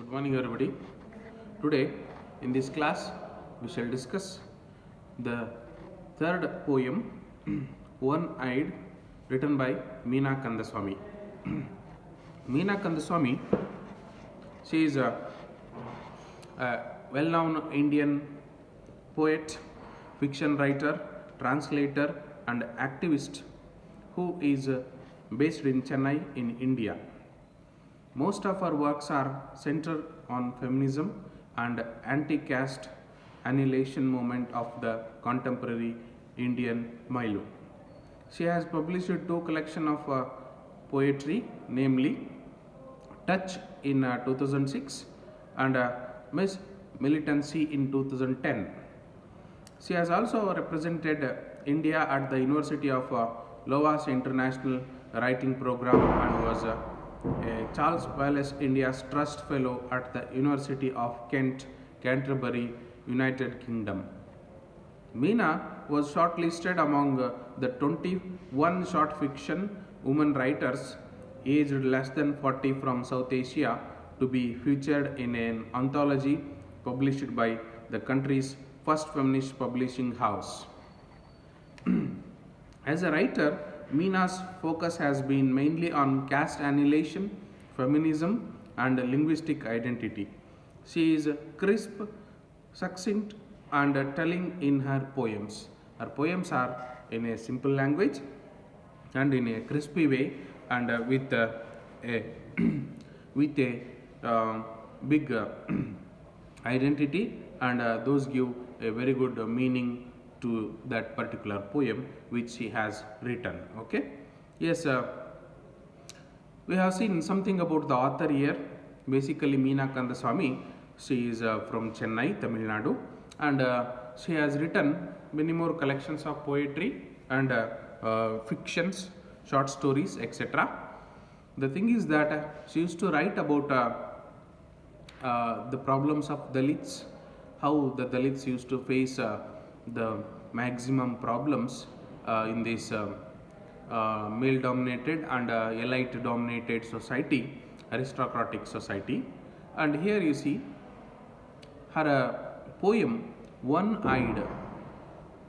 Good morning, everybody. Today, in this class, we shall discuss the third poem, One Eyed, written by Meena Kandaswamy. Meena Kandaswamy, she is a well-known Indian poet, fiction writer, translator, and activist who is based in Chennai in India. Most of her works are centered on feminism and anti-caste annihilation movement of the contemporary Indian milieu. She has published two collections of poetry, namely Touch in 2006 and Miss Militancy in 2010. She has also represented India at the University of Iowa's International Writing Program and was Charles Wallace India's Trust Fellow at the University of Kent, Canterbury, United Kingdom. Meena was shortlisted among the 21 short fiction women writers aged less than 40 from South Asia to be featured in an anthology published by the country's first feminist publishing house. As a writer, Meena's focus has been mainly on caste annihilation, feminism, and linguistic identity. She is crisp, succinct, and telling in her poems. Her poems are in a simple language and in a crispy way, and with a with a big identity, and those give a very good meaning to that particular poem which she has written. Okay, yes, we have seen something about the author here. Basically, Meena Kandaswamy, she is from Chennai, Tamil Nadu, and she has written many more collections of poetry and fictions, short stories, etc. The thing is that she used to write about the problems of Dalits, how the Dalits used to face the maximum problems in this male dominated and elite dominated society, aristocratic society. And here you see her poem One Eyed.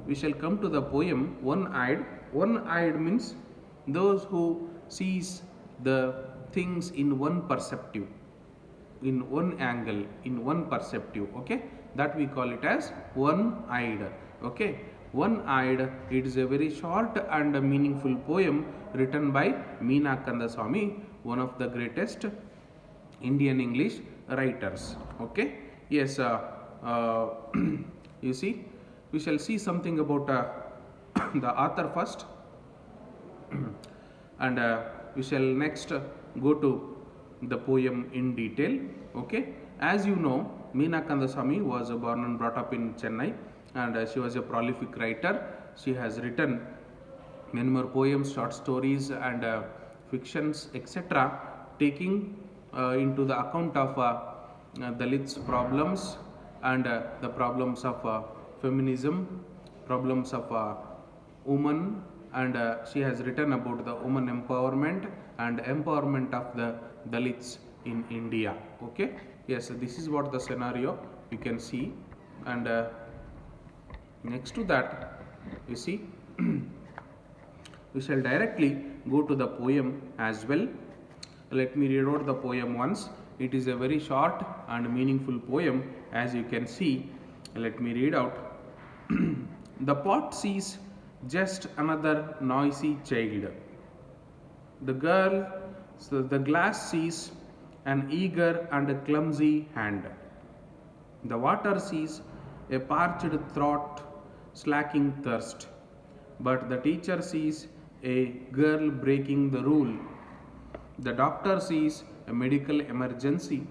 We shall come to the poem One Eyed. One eyed means those who sees the things in one perspective, in one angle, in one perspective. Okay, that we call it as one eyed. Okay, One Eyed, it is a very short and meaningful poem written by Meena Kandaswamy, one of the greatest Indian English writers. Okay, yes, you see, we shall see something about the author first, and we shall next go to the poem in detail. Okay, as you know, Meena Kandaswamy was born and brought up in Chennai, and she was a prolific writer. She has written many more poems, short stories, and fictions, etc., taking into the account of Dalits' problems and the problems of feminism, problems of women, and she has written about the woman empowerment and empowerment of the Dalits in India. Okay, yes, this is what the scenario you can see, and next to that, you see, we shall directly go to the poem as well. Let me read out the poem once. It is a very short and meaningful poem, as you can see. Let me read out. The pot sees just another noisy child. The glass sees an eager and clumsy hand. The water sees a parched throat slacking thirst. But the teacher sees a girl breaking the rule. The doctor sees a medical emergency.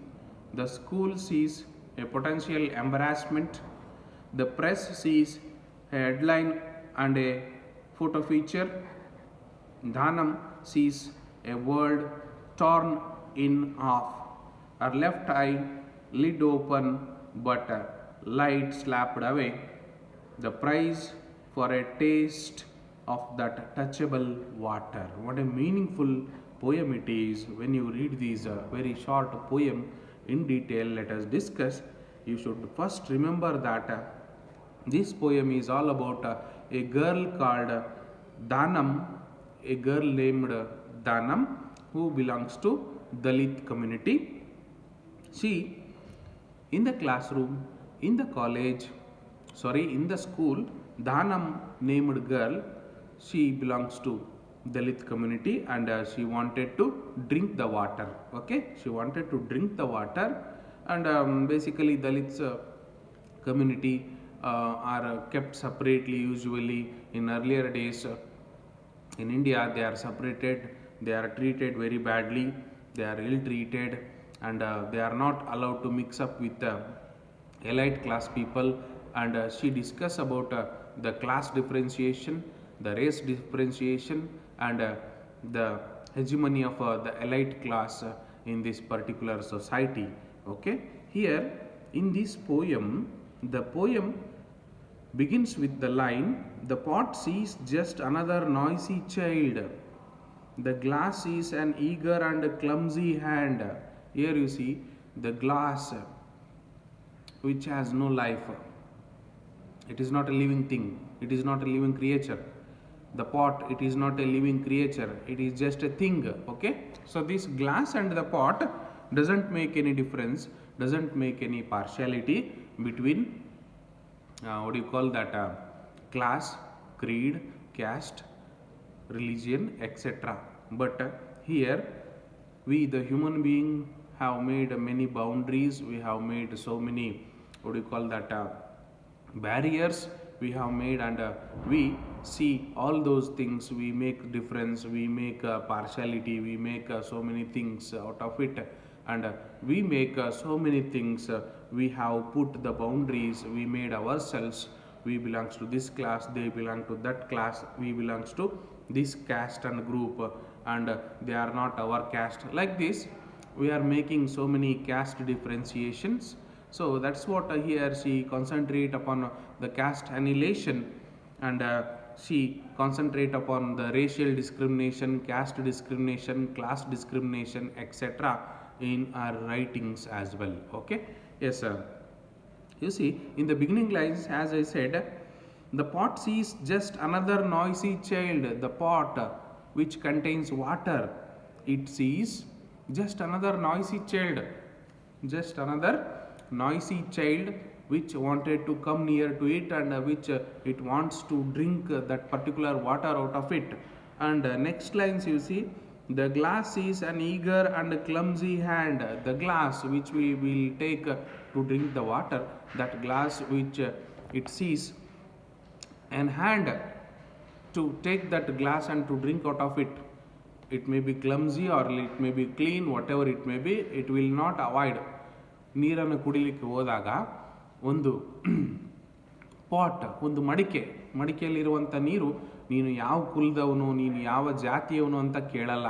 The school sees a potential embarrassment. The press sees a headline and a photo feature. Dhanam sees a world torn in half. Her left eye lid open, but light slapped away. The prize for a taste of that touchable water. What a meaningful poem it is. When you read these very short poem, in detail let us discuss. You should first remember that this poem is all about a girl called Dhanam, a girl named Dhanam who belongs to Dalit community. She, in the classroom, in the college, in the school, Dhanam named girl, she belongs to Dalit community, and she wanted to drink the water. Okay, she wanted to drink the water, and basically Dalits community are kept separately. Usually in earlier days in India, they are separated, they are treated very badly, they are ill treated, and they are not allowed to mix up with elite class people. And she discuss about the class differentiation, the race differentiation, and the hegemony of the elite class in this particular society. Okay, here in this poem, the poem begins with the line, "The pot sees just another noisy child. The glass is an eager and clumsy hand." Here you see the glass which has no life. It is not a living thing. It is not a living creature. The pot, it is not a living creature. It is just a thing. Okay. So this glass and the pot doesn't make any difference, doesn't make any partiality between what do you call that, class, creed, caste, religion, etc. But here we, the human being, have made many boundaries. We have made so many, what do you call that, barriers we have made, and we see all those things. We make difference, we make partiality, we make so many things out of it, and we make so many things. We have put the boundaries, we made ourselves. We belongs to this class, they belong to that class, we belongs to this caste and group, and they are not our caste. Like this we are making so many caste differentiations. So that's what here she concentrate upon the caste annihilation, and she concentrate upon the racial discrimination, caste discrimination, class discrimination, etc. in our writings as well. Okay, yes sir. You see in the beginning lines, as I said, the pot sees just another noisy child. The pot which contains water, it sees just another noisy child, just another noisy child which wanted to come near to it, and which it wants to drink that particular water out of it. And next lines you see, the glass is an eager and clumsy hand. The glass which we will take to drink the water, that glass which it sees an hand to take that glass and to drink out of it. It may be clumsy or it may be clean, whatever it may be, it will not avoid. ನೀರನ್ನು ಕುಡಿಲಿಕ್ಕೆ ಹೋದಾಗ ಒಂದು pot, ಒಂದು ಮಡಿಕೆಯಲ್ಲಿರುವಂಥ ನೀರು, ನೀನು ಯಾವ ಕುಲದವನು, ನೀನು ಯಾವ ಜಾತಿಯವನು ಅಂತ ಕೇಳಲ್ಲ,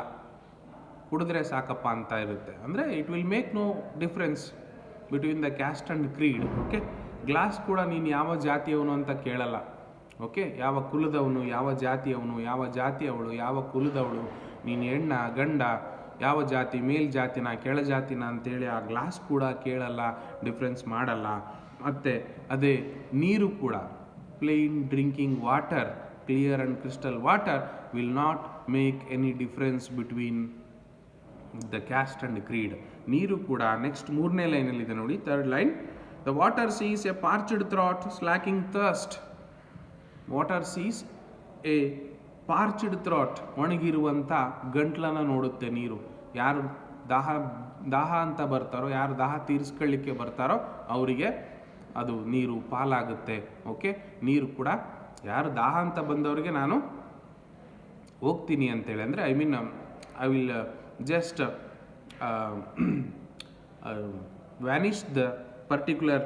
ಕುಡಿದ್ರೆ ಸಾಕಪ್ಪ ಅಂತ ಇರುತ್ತೆ. ಅಂದರೆ it will make no difference between the caste and creed. Okay, glass ಕೂಡ ನೀನು ಯಾವ ಜಾತಿಯವನು ಅಂತ ಕೇಳಲ್ಲ. ಓಕೆ, ಯಾವ ಕುಲದವನು, ಯಾವ ಜಾತಿಯವನು, ಯಾವ ಜಾತಿಯವಳು, ಯಾವ ಕುಲದವಳು, ನೀನು ಹೆಣ್ಣ ಗಂಡ, ಯಾವ ಜಾತಿ, ಮೇಲ್ ಜಾತಿನ ಕೆಳ ಜಾತಿನ ಅಂತೇಳಿ ಆ ಗ್ಲಾಸ್ ಕೂಡ ಕೇಳಲ್ಲ, ಡಿಫ್ರೆನ್ಸ್ ಮಾಡಲ್ಲ. ಮತ್ತು ಅದೇ ನೀರು ಕೂಡ, plain drinking water, clear and crystal water will not make any difference between the caste and creed. ನೀರು ಕೂಡ ನೆಕ್ಸ್ಟ್ 3ನೇ ಲೈನಲ್ಲಿದೆ ನೋಡಿ, 3rd line, the water sees a parched throat slaking thirst. Water sees a parched throat, ಒಣಗಿರುವಂಥ ಗಂಟ್ಲನ್ನು ನೋಡುತ್ತೆ ನೀರು. ಯಾರು ದಾಹ ಅಂತ ಬರ್ತಾರೋ, ಯಾರು ದಾಹ ತೀರಿಸ್ಕೊಳ್ಳಿಕ್ಕೆ ಬರ್ತಾರೋ ಅವರಿಗೆ ಅದು ನೀರು ಪಾಲಾಗುತ್ತೆ. ಓಕೆ, ನೀರು ಕೂಡ ಯಾರು ದಾಹ ಅಂತ ಬಂದವರಿಗೆ ನಾನು ಹೋಗ್ತೀನಿ ಅಂತೇಳಿ, ಅಂದರೆ I will just vanish the particular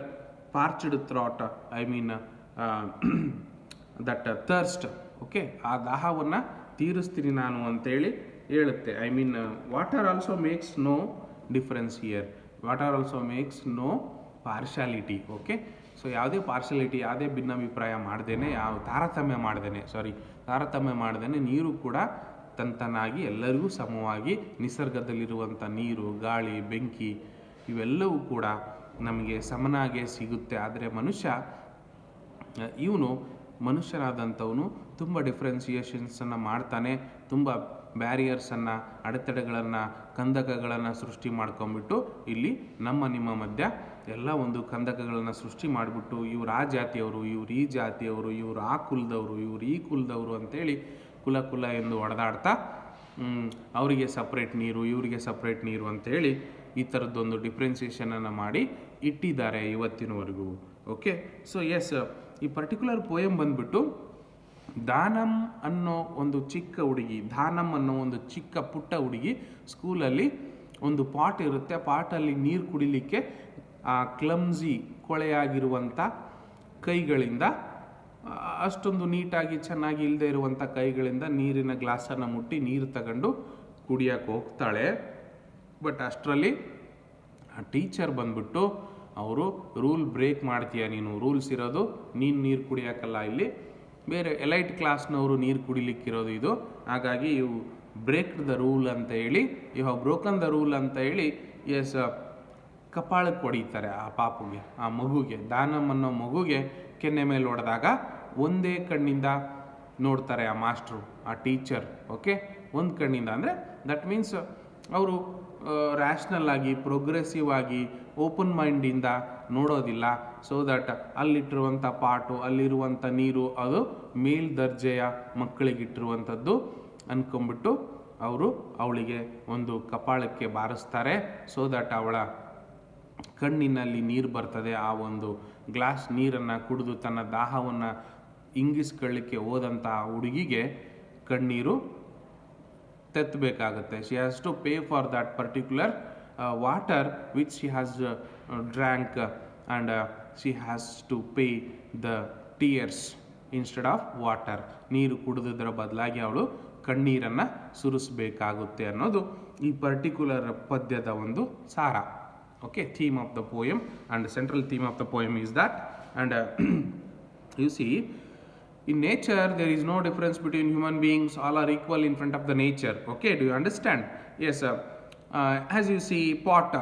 parched throat, that thirst. Okay, ಆ ದಾಹವನ್ನು ತೀರಿಸ್ತೀನಿ ನಾನು ಅಂತೇಳಿ ಹೇಳುತ್ತೆ. Water also makes no difference here. Water also makes no partiality. Okay, so ಯಾವುದೇ ಪಾರ್ಶಾಲಿಟಿ, ಯಾವುದೇ ಭಿನ್ನಾಭಿಪ್ರಾಯ ಮಾಡ್ದೇನೆ, ಯಾವ ತಾರತಮ್ಯ ಮಾಡ್ದೇನೆ ನೀರು ಕೂಡ ತನ್ನತನಾಗಿ ಎಲ್ಲರಿಗೂ ಸಮವಾಗಿ ನಿಸರ್ಗದಲ್ಲಿರುವಂಥ ನೀರು, ಗಾಳಿ, ಬೆಂಕಿ ಇವೆಲ್ಲವೂ ಕೂಡ ನಮಗೆ ಸಮನಾಗೇ ಸಿಗುತ್ತೆ. ಆದರೆ ಇವನು ಮನುಷ್ಯನಾದಂಥವನು ತುಂಬ ಡಿಫ್ರೆನ್ಸಿಯೇಷನ್ಸನ್ನು ಮಾಡ್ತಾನೆ, ತುಂಬ ಬ್ಯಾರಿಯರ್ಸನ್ನು, ಅಡೆತಡೆಗಳನ್ನು, ಕಂದಕಗಳನ್ನು ಸೃಷ್ಟಿ ಮಾಡ್ಕೊಂಬಿಟ್ಟು ಇಲ್ಲಿ ನಿಮ್ಮ ಮಧ್ಯ ಎಲ್ಲ ಒಂದು ಕಂದಕಗಳನ್ನು ಸೃಷ್ಟಿ ಮಾಡಿಬಿಟ್ಟು ಇವ್ರು ಆ ಜಾತಿಯವರು, ಇವ್ರು ಈ ಜಾತಿಯವರು, ಇವರು ಆ ಕುಲದವರು, ಇವ್ರು ಈ ಕುಲದವರು ಅಂತೇಳಿ ಕುಲ ಎಂದು ಹೊಡೆದಾಡ್ತಾ ಅವರಿಗೆ ಸಪ್ರೇಟ್ ನೀರು, ಇವರಿಗೆ ಸಪ್ರೇಟ್ ನೀರು ಅಂತೇಳಿ ಈ ಥರದ್ದೊಂದು ಡಿಫ್ರೆನ್ಸಿಯೇಷನನ್ನು ಮಾಡಿ ಇಟ್ಟಿದ್ದಾರೆ ಇವತ್ತಿನವರೆಗೂ. ಓಕೆ, ಸೊ ಎಸ್, ಈ ಪರ್ಟಿಕ್ಯುಲರ್ ಪೋಯಮ್ ಬಂದ್ಬಿಟ್ಟು ದಾನಮ್ ಅನ್ನೋ ಒಂದು ಚಿಕ್ಕ ಹುಡುಗಿ, ಧಾನಮ್ ಅನ್ನೋ ಒಂದು ಚಿಕ್ಕ ಪುಟ್ಟ ಹುಡುಗಿ ಸ್ಕೂಲಲ್ಲಿ ಒಂದು ಪಾಟ್ ಇರುತ್ತೆ, ಪಾಟಲ್ಲಿ ನೀರು ಕುಡಿಲಿಕ್ಕೆ ಆ ಕ್ಲಮ್ಸಿ ಕೊಳೆಯಾಗಿರುವಂಥ ಕೈಗಳಿಂದ, ಅಷ್ಟೊಂದು ನೀಟಾಗಿ ಚೆನ್ನಾಗಿ ಇಲ್ಲದೆ ಇರುವಂಥ ಕೈಗಳಿಂದ ನೀರಿನ ಗ್ಲಾಸನ್ನು ಮುಟ್ಟಿ ನೀರು ತಗೊಂಡು ಕುಡಿಯೋಕ್ಕೆ ಹೋಗ್ತಾಳೆ. ಬಟ್ ಅಷ್ಟರಲ್ಲಿ ಆ ಟೀಚರ್ ಬಂದ್ಬಿಟ್ಟು ಅವರು ರೂಲ್ ಬ್ರೇಕ್ ಮಾಡ್ತೀಯ ನೀನು, ರೂಲ್ಸ್ ಇರೋದು ನೀನು ನೀರು ಕುಡಿಯೋಕ್ಕಲ್ಲ, ಇಲ್ಲಿ ಬೇರೆ ಎಲೈಟ್ ಕ್ಲಾಸ್ನವರು ನೀರು ಕುಡಿಲಿಕ್ಕಿರೋದು ಇದು, ಹಾಗಾಗಿ ಇವು ಬ್ರೇಕ್ ದ ರೂಲ್ ಅಂತ ಹೇಳಿ, you have broken the rule ಅಂತ ಹೇಳಿ ಎಸ್ ಕಪಾಳಕ್ಕೆ ಹೊಡೀತಾರೆ ಆ ಪಾಪುಗೆ, ಆ ಮಗುಗೆ, ದಾನಮ್ ಅನ್ನೋ ಮಗುಗೆ ಕೆನ್ನೆ ಮೇಲೆ ಹೊಡೆದಾಗ ಒಂದೇ ಕಣ್ಣಿಂದ ನೋಡ್ತಾರೆ ಆ ಮಾಸ್ಟ್ರು, ಆ ಟೀಚರ್. ಓಕೆ, ಒಂದು ಕಣ್ಣಿಂದ ಅಂದರೆ ದಟ್ ಮೀನ್ಸ್ ಅವರು ರ್ಯಾಷ್ನಲ್ ಆಗಿ, ಪ್ರೋಗ್ರೆಸಿವ್ ಆಗಿ, ಓಪನ್ ಮೈಂಡಿಂದ ನೋಡೋದಿಲ್ಲ. ಸೊ ದಟ್ ಅಲ್ಲಿಟ್ಟಿರುವಂಥ ಪಾಟು, ಅಲ್ಲಿರುವಂಥ ನೀರು ಅದು ಮೇಲ್ದರ್ಜೆಯ ಮಕ್ಕಳಿಗಿಟ್ಟಿರುವಂಥದ್ದು ಅಂದ್ಕೊಂಬಿಟ್ಟು ಅವರು ಅವಳಿಗೆ ಒಂದು ಕಪಾಳಕ್ಕೆ ಬಾರಿಸ್ತಾರೆ. ಸೊ ದಟ್ ಅವಳ ಕಣ್ಣಿನಲ್ಲಿ ನೀರು ಬರ್ತದೆ. ಆ ಒಂದು ಗ್ಲಾಸ್ ನೀರನ್ನು ಕುಡಿದು ತನ್ನ ದಾಹವನ್ನು ಇಂಗಿಸ್ಕೊಳ್ಳಿಕ್ಕೆ ಹೋದಂಥ ಹುಡುಗಿಗೆ ಕಣ್ಣೀರು ತೆತ್ತಬೇಕಾಗುತ್ತೆ. She has to pay for that particular water which she has drank and she has to pay the tears instead of water. ನೀರು ಕುಡಿದದ್ರ ಬದಲಾಗಿ ಅವಳು ಕಣ್ಣೀರನ್ನು ಸುರಿಸಬೇಕಾಗುತ್ತೆ ಅನ್ನೋದು ಈ ಪರ್ಟಿಕ್ಯುಲರ್ ಪದ್ಯದ ಒಂದು ಸಾರ. Okay, theme of the poem, and the central theme of the poem is that, and you see, in nature there is no difference between human beings, all are equal in front of the nature. Okay, do you understand? Yes, as you see, pot,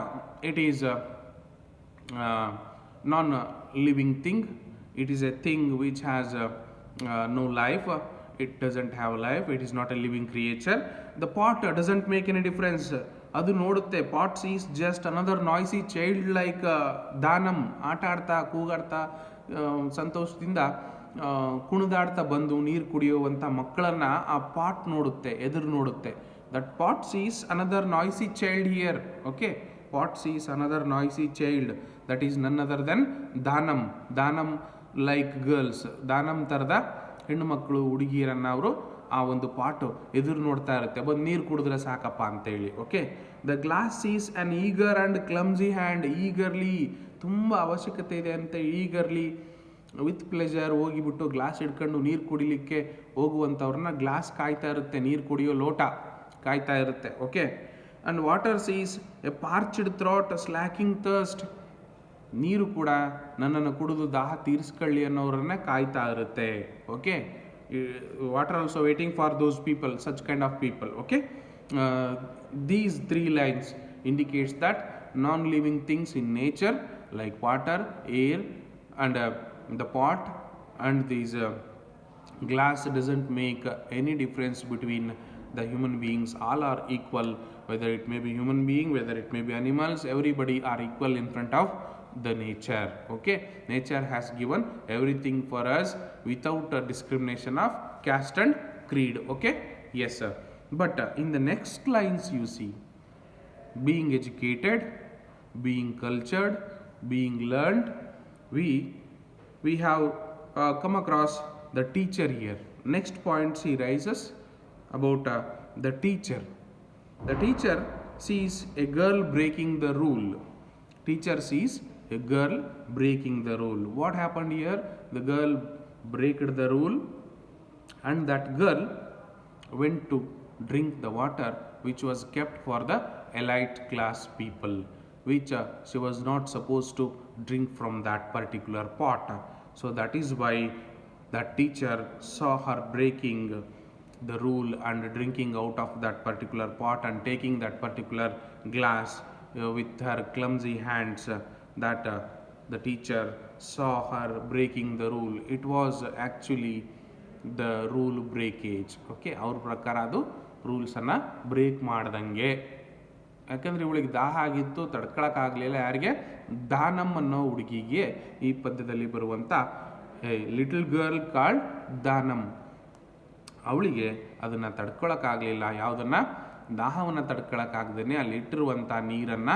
it is a non-living thing, it is a thing which has no life, it doesn't have life, it is not a living creature. The pot doesn't make any difference. ಅದು ನೋಡುತ್ತೆ, pots is just another noisy child like Danam. ಆಟ ಆಡ್ತಾ, ಕೂಗಾಡ್ತಾ, ಸಂತೋಷದಿಂದ ಕುಣಿದಾಡ್ತಾ ಬಂದು ನೀರು ಕುಡಿಯುವಂಥ ಮಕ್ಕಳನ್ನು ಆ pot ನೋಡುತ್ತೆ, ಎದುರು ನೋಡುತ್ತೆ. That pot sees another noisy child here. Okay, pot sees another noisy child, that is none other than Danam. Danam like girls, Danam ಥರದ ಹೆಣ್ಣು ಮಕ್ಕಳು, ಹುಡುಗಿಯರನ್ನು ಅವರು ಆ ಒಂದು ಪಾಟು ಎದುರು ನೋಡ್ತಾ ಇರುತ್ತೆ, ಬಂದು ನೀರು ಕುಡಿದ್ರೆ ಸಾಕಪ್ಪ ಅಂತೇಳಿ. Okay, the glass is an eager and clumsy hand. Eagerly, ತುಂಬ ಅವಶ್ಯಕತೆ ಇದೆ ಅಂತ ಈಗರ್ಲಿ ವಿತ್ ಪ್ಲೆಜರ್ ಹೋಗಿಬಿಟ್ಟು ಗ್ಲಾಸ್ ಹಿಡ್ಕೊಂಡು ನೀರು ಕುಡಿಲಿಕ್ಕೆ ಹೋಗುವಂಥವ್ರನ್ನ ಗ್ಲಾಸ್ ಕಾಯ್ತಾ ಇರುತ್ತೆ, ನೀರು ಕುಡಿಯೋ ಲೋಟ ಕಾಯ್ತಾ ಇರುತ್ತೆ. Okay, and water sees a parched throat slaking thirst. ನೀರು ಕೂಡ ನನ್ನನ್ನು ಕುಡಿದು ದಾಹ ತೀರಿಸ್ಕೊಳ್ಳಿ ಅನ್ನೋರನ್ನ ಕಾಯ್ತಾ ಇರುತ್ತೆ. Okay, water also waiting for those people, such kind of people. Okay, these three lines indicates that non-living things in nature like water, air and the pot and these glass doesn't make any difference between the human beings. All are equal, whether it may be human being, whether it may be animals, everybody are equal in front of the nature. Okay, nature has given everything for us without a discrimination of caste and creed. Okay, yes sir. But in the next lines you see, being educated, being cultured, being learned, we have come across the teacher here. Next point she rises about the teacher. The teacher sees a girl breaking the rule. Teacher sees a girl breaking the rule. What happened here? The girl broke the rule and that girl went to drink the water which was kept for the elite class people, which she was not supposed to drink from that particular pot. So that is why that teacher saw her breaking the rule and drinking out of that particular pot and taking that particular glass with her clumsy hands that the teacher saw her breaking the rule. It was actually the rule breakage. Okay, ಅವ್ರ ಪ್ರಕಾರ ಅದು ರೂಲ್ಸನ್ನು break ಮಾಡ್ದಂಗೆ. ಯಾಕಂದರೆ ಇವಳಿಗೆ ದಾಹ ಆಗಿತ್ತು, ತಡ್ಕೊಳಕ್ಕಾಗಲಿಲ್ಲ. ಯಾರಿಗೆ? ದಾನಮ್ ಅನ್ನೋ ಹುಡುಗಿಗೆ ಈ ಪದ್ಯದಲ್ಲಿ ಬರುವಂಥ ಲಿಟಲ್ ಗರ್ಲ್ ಕಾಲ್ಡ್ ದಾನಮ್, ಅವಳಿಗೆ ಅದನ್ನು ತಡ್ಕೊಳಕ್ಕಾಗಲಿಲ್ಲ. ಯಾವುದನ್ನು? ದಾಹವನ್ನು ತಡ್ಕೊಳಕ್ಕಾಗ್ದೇ ಅಲ್ಲಿಟ್ಟಿರುವಂಥ ನೀರನ್ನು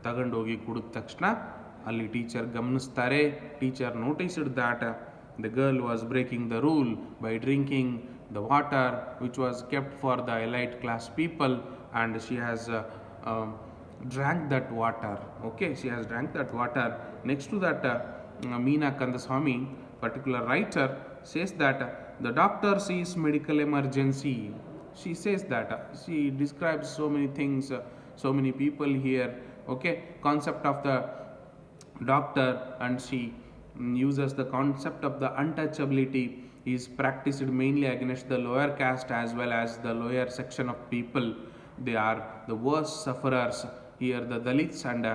ತಗೊಂಡೋಗಿ ಕುಡಿದ ತಕ್ಷಣ ಅಲ್ಲಿ ಟೀಚರ್ ಗಮನಿಸ್ತಾರೆ. Teacher noticed that the girl was breaking the rule by drinking the water which was kept for the elite class people, and she has drank that water. Okay, she has drank that water. Next to that, Meena Kandaswamy, particular writer, says that the doctor sees medical emergency. She says that she describes so many things, so many people here. Okay, concept of the doctor, and she uses the concept of the untouchability is practiced mainly against the lower caste as well as the lower section of people. They are the worst sufferers. Here the Dalits and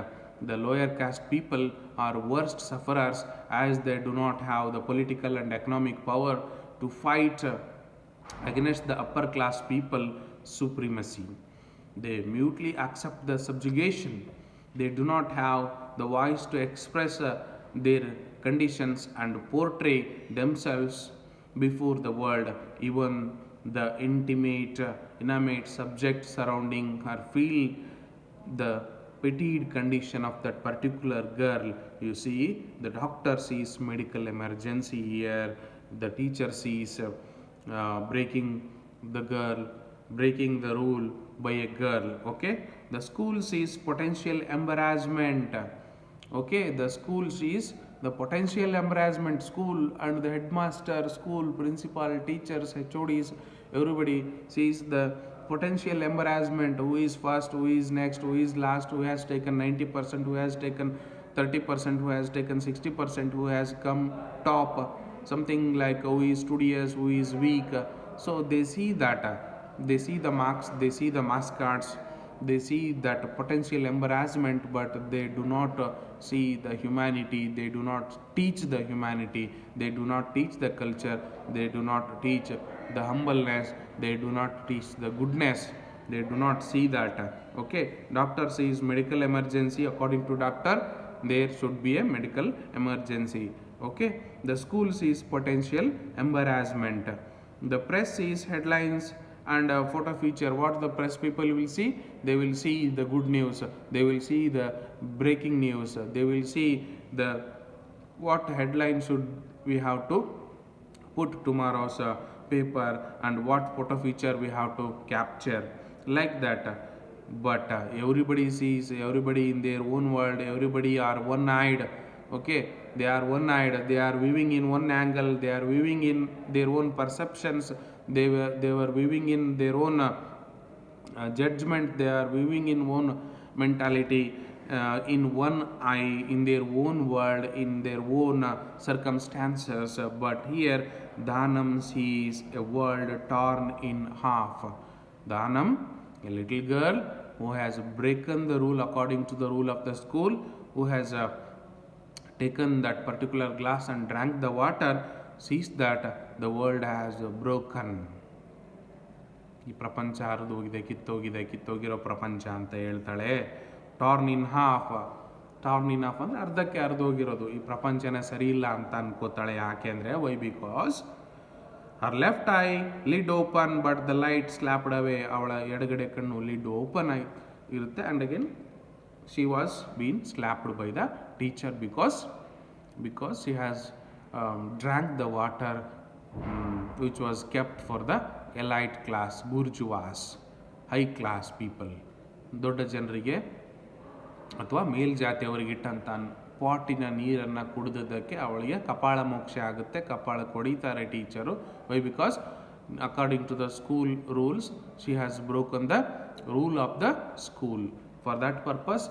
the lower caste people are worst sufferers as they do not have the political and economic power to fight against the upper class people supremacy. They mutely accept the subjugation. They do not have the voice to express their conditions and portray themselves before the world. Even the inanimate subject surrounding her feel the pettied condition of that particular girl. You see, the doctor sees medical emergency here, the teacher sees breaking the rule by a girl. Okay, the school sees potential embarrassment. Okay, the school sees the potential embarrassment. School and the headmaster, school principal, teachers, HODs, everybody sees the potential embarrassment. Who is first, who is next, who is last, who has taken 90%, who has taken 30%, who has taken 60%, who has come top, something like who is studious, who is weak. So they see that, they see the marks, they see the marks cards, they see that potential embarrassment, but they do not see the humanity. They do not teach the humanity. They do not teach the culture. They do not teach the humbleness. They do not teach the goodness. They do not see that. Okay, doctor sees medical emergency. According to doctor, there should be a medical emergency. Okay, the school sees potential embarrassment. The press sees headlines and photo feature. What the press people will see? They will see the good news. They will see the breaking news. They will see the what headline should we have to put tomorrow's paper and what photo feature we have to capture, like that. But everybody sees, everybody in their own world, everybody are one-eyed. Okay, they are one-eyed. They are viewing in one angle. They are viewing in their own perceptions. They were viewing in their own judgment. They are viewing in one mentality, in one eye, in their own world, in their own circumstances. But here Dhanam sees a world torn in half. Dhanam, a little girl who has broken the rule according to the rule of the school, who has taken that particular glass and drank the water, sees that the world has broken. ಈ ಪ್ರಪಂಚ ಹರಿದೋಗಿದೆ, ಕಿತ್ತೋಗಿರೋ ಪ್ರಪಂಚ ಅಂತ ಹೇಳ್ತಾಳೆ. Torn in half. Torn in half ಅಂದರೆ ಅರ್ಧಕ್ಕೆ ಹರಿದೋಗಿರೋದು. ಈ ಪ್ರಪಂಚನೇ ಸರಿ ಇಲ್ಲ ಅಂತ ಅನ್ಕೋತಾಳೆ. ಯಾಕೆ ಅಂದರೆ why because her left eye lid open but the light slapped away. ಅವಳ ಎಡಗಡೆ ಕಣ್ಣು ಲಿಡ್ ಓಪನ್ ಆಗಿ ಇರುತ್ತೆ, and again she was being slapped by the teacher because she has drank the water which was kept for the elite class, bourgeois, high class people. ದೊಡ್ಡ ಜನರಿಗೆ ಅಥವಾ ಮೇಲ್ಜಾತಿಯವರಿಗೆ ಇಟ್ಟಂಥ ಪಾಟಿನ ನೀರನ್ನು ಕುಡಿದಕ್ಕೆ ಅವಳಿಗೆ ಕಪಾಳ ಮೋಕ್ಷ ಆಗುತ್ತೆ. ಕಪಾಳಕ್ಕೆ ಹೊಡಿತಾರೆ teacher. Why because according to the school rules she has broken the rule of the school. For that purpose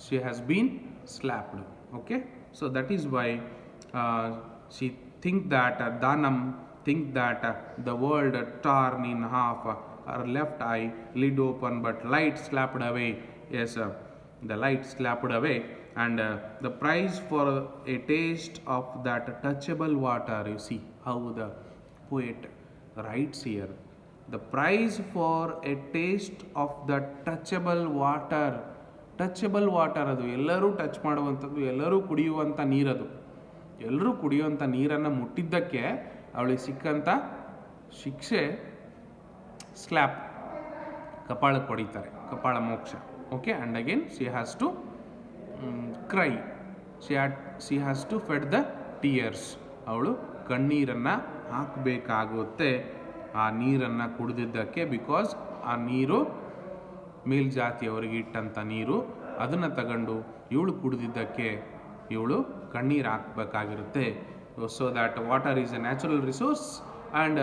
she has been slapped. Okay, so that is why she think that Dhanam think that the world torn in half, her left eye lid open but light slapped away. Yes, the light slapped away, and the price for a taste of that touchable water. You see how the poet writes here, the price for a taste of the touchable water. Touchable water, ಅದು ಎಲ್ಲರೂ touch ಮಾಡುವಂಥದ್ದು, ಎಲ್ಲರೂ ಕುಡಿಯುವಂಥ ನೀರದು. ಎಲ್ಲರೂ ಕುಡಿಯುವಂಥ ನೀರನ್ನು ಮುಟ್ಟಿದ್ದಕ್ಕೆ ಅವಳಿಗೆ ಸಿಕ್ಕಂಥ ಶಿಕ್ಷೆ slab, ಕಪಾಳಕ್ಕೆ ಹೊಡಿತಾರೆ, ಕಪಾಳ ಮೋಕ್ಷ. Okay, and again she has to cry, she has to shed the tears. ಅವಳು ಕಣ್ಣೀರನ್ನು ಹಾಕಬೇಕಾಗುತ್ತೆ ಆ ನೀರನ್ನು ಕುಡಿದಿದ್ದಕ್ಕೆ. ಬಿಕಾಸ್ ಆ ನೀರು ಮೇಲ್ಜಾತಿಯವರಿಗೆ ಇಟ್ಟಂಥ ನೀರು, ಅದನ್ನು ತಗೊಂಡು ಇವಳು ಕುಡಿದಿದ್ದಕ್ಕೆ ಇವಳು ಕಣ್ಣೀರು ಹಾಕಬೇಕಾಗಿರುತ್ತೆ. So that water is a natural resource and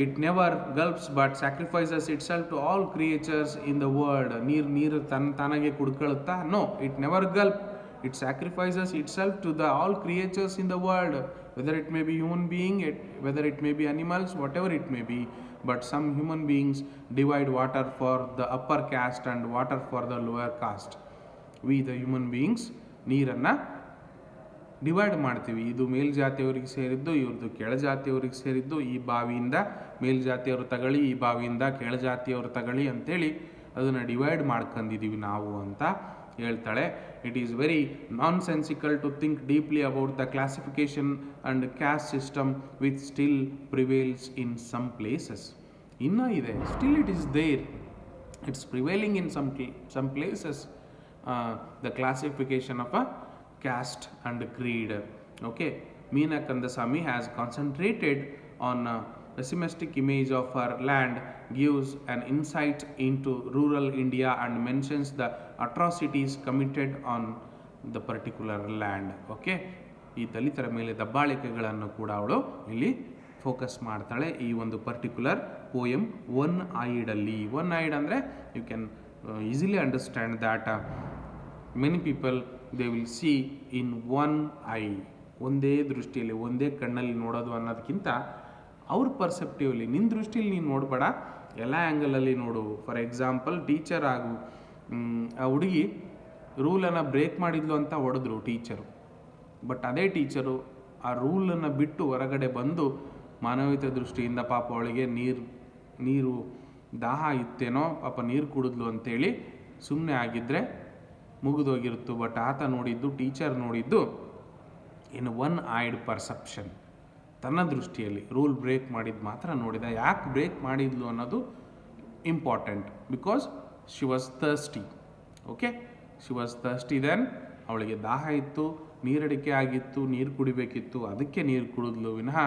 it never gulps but sacrifices itself to all creatures in the world. ನೀರು ತಾನಾಗೆ ಕುಡ್ಕೊಳುತ್ತಾ? No, it never gulp. It sacrifices itself to the all creatures in the world, whether it may be human being, whether it may be animals, whatever it may be. But some human beings divide water for the upper caste and water for the lower caste. We the human beings ನೀರನ್ನು divide ಮಾಡ್ತೀವಿ. ಇದು ಮೇಲ್ಜಾತಿಯವರಿಗೆ ಸೇರಿದ್ದು, ಇವ್ರದ್ದು ಕೆಳಜಾತಿಯವ್ರಿಗೆ ಸೇರಿದ್ದು, ಈ ಬಾವಿಯಿಂದ ಮೇಲ್ಜಾತಿಯವರು ತಗೊಳ್ಳಿ, ಈ ಬಾವಿಯಿಂದ ಕೆಳಜಾತಿಯವರು ತಗೊಳ್ಳಿ ಅಂತೇಳಿ ಅದನ್ನು ಡಿವೈಡ್ ಮಾಡ್ಕೊಂಡಿದ್ದೀವಿ ನಾವು ಅಂತ ಹೇಳ್ತಾಳೆ. It is very nonsensical to think deeply about the classification and caste system which still prevails in some places. ಇನ್ನೂ ಇದೆ, still it is there, it's prevailing in some places, the classification of a caste and creed. Okay, Meena Kandasamy has concentrated on a pessimistic image of her land, gives an insight into rural India and mentions the atrocities committed on the particular land. Okay, ಈ ದಲಿತರ ಮೇಲೆ ದಬ್ಬಾಳಿಕೆಗಳನ್ನು ಕೂಡ ಅವಳು ಇಲ್ಲಿ focus ಮಾಡ್ತಾಳೆ ಈ ಒಂದು particular poem one ಐಡಲ್ಲಿ. ಒನ್ ಐಡ್ ಅಂದರೆ you can easily understand that many people they will see in one eye, ಒಂದೇ ದೃಷ್ಟಿಯಲ್ಲಿ, ಒಂದೇ ಕಣ್ಣಲ್ಲಿ ನೋಡೋದು ಅನ್ನೋದಕ್ಕಿಂತ ಅವ್ರ ಪರ್ಸೆಪ್ಟಿವ್ಲಿ, ನಿನ್ನ ದೃಷ್ಟಿಯಲ್ಲಿ ನೀನು ನೋಡಬೇಡ, ಎಲ್ಲ ಆ್ಯಂಗಲಲ್ಲಿ ನೋಡು. ಫಾರ್ ಎಕ್ಸಾಂಪಲ್, ಟೀಚರ್ ಆಗು, ಆ ಹುಡುಗಿ ರೂಲನ್ನು ಬ್ರೇಕ್ ಮಾಡಿದ್ಲು ಅಂತ ಹೊಡೆದ್ರು ಟೀಚರು. ಬಟ್ ಅದೇ ಟೀಚರು ಆ ರೂಲನ್ನು ಬಿಟ್ಟು ಹೊರಗಡೆ ಬಂದು ಮಾನವೀಯತೆ ದೃಷ್ಟಿಯಿಂದ ಪಾಪ ಅವಳಿಗೆ ನೀರು ದಾಹ ಇತ್ತೇನೋ, ಪಾಪ ನೀರು ಕುಡಿದ್ಲು ಅಂತೇಳಿ ಸುಮ್ಮನೆ ಆಗಿದ್ದರೆ ಮುಗಿದೋಗಿರುತ್ತು. ಬಟ್ ಆತ ನೋಡಿದ್ದು, ಟೀಚರ್ ನೋಡಿದ್ದು ಇನ್ ಒನ್ ಐಡ್ ಪರ್ಸೆಪ್ಷನ್, ತನ್ನ ದೃಷ್ಟಿಯಲ್ಲಿ ರೂಲ್ ಬ್ರೇಕ್ ಮಾಡಿದ್ದು ಮಾತ್ರ ನೋಡಿದ. ಯಾಕೆ ಬ್ರೇಕ್ ಮಾಡಿದ್ಲು ಅನ್ನೋದು important, because she was thirsty. Okay, she was thirsty then, ಅವಳಿಗೆ ದಾಹ ಇತ್ತು, ನೀರಡಿಕೆ ಆಗಿತ್ತು, ನೀರು ಕುಡಿಬೇಕಿತ್ತು, ಅದಕ್ಕೆ ನೀರು ಕುಡಿದ್ಲು ವಿನಃ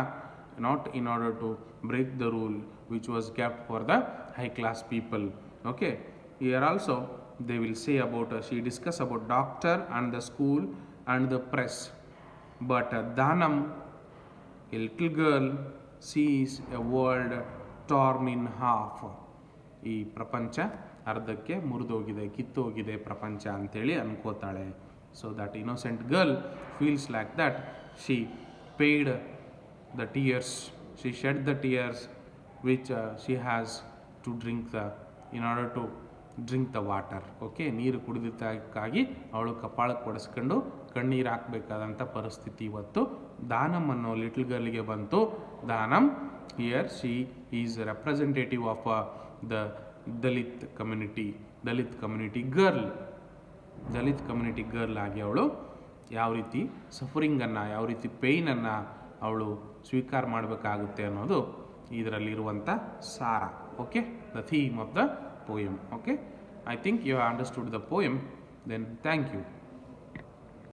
not in order to break the rule which was kept for the high class people. Okay, here also they will say about she discuss about doctor and the school and the press. But Dhanam, a little girl, sees a world torn in half. ಈ ಪ್ರಪಂಚ ಅರ್ಧಕ್ಕೆ ಮುರಿದೋಗಿದೆ, ಕಿತ್ತೋಗಿದೆ ಪ್ರಪಂಚ ಅಂತೇಳಿ ಅನ್ಕೋತಾಳೆ. So that innocent girl feels like that. She paid the tears, she shed the tears which she has to drink the in order to drink the water. Okay, ನೀರು ಕುಡಿದಿದ್ದಕ್ಕಾಗಿ ಅವಳು ಕಪಾಳಕ್ಕೆ ಹೊಡೆಸ್ಕೊಂಡು ಕಣ್ಣೀರು ಹಾಕಬೇಕಾದಂಥ ಪರಿಸ್ಥಿತಿ ಇವತ್ತು ದಾನಮ್ ಅನ್ನೋ ಲಿಟಲ್ ಗರ್ಲ್ಗೆ ಬಂತು. ದಾನಮ್ here she is representative of the Dalit community girl ಆಗಿ ಅವಳು ಯಾವ ರೀತಿ ಸಫರಿಂಗನ್ನು, ಯಾವ ರೀತಿ ಪೇಯ್ನನ್ನು ಅವಳು ಸ್ವೀಕಾರ ಮಾಡಬೇಕಾಗುತ್ತೆ ಅನ್ನೋದು ಇದರಲ್ಲಿರುವಂಥ ಸಾರ. Okay, the theme of the poem. Okay, I think you have understood the poem. Then thank you.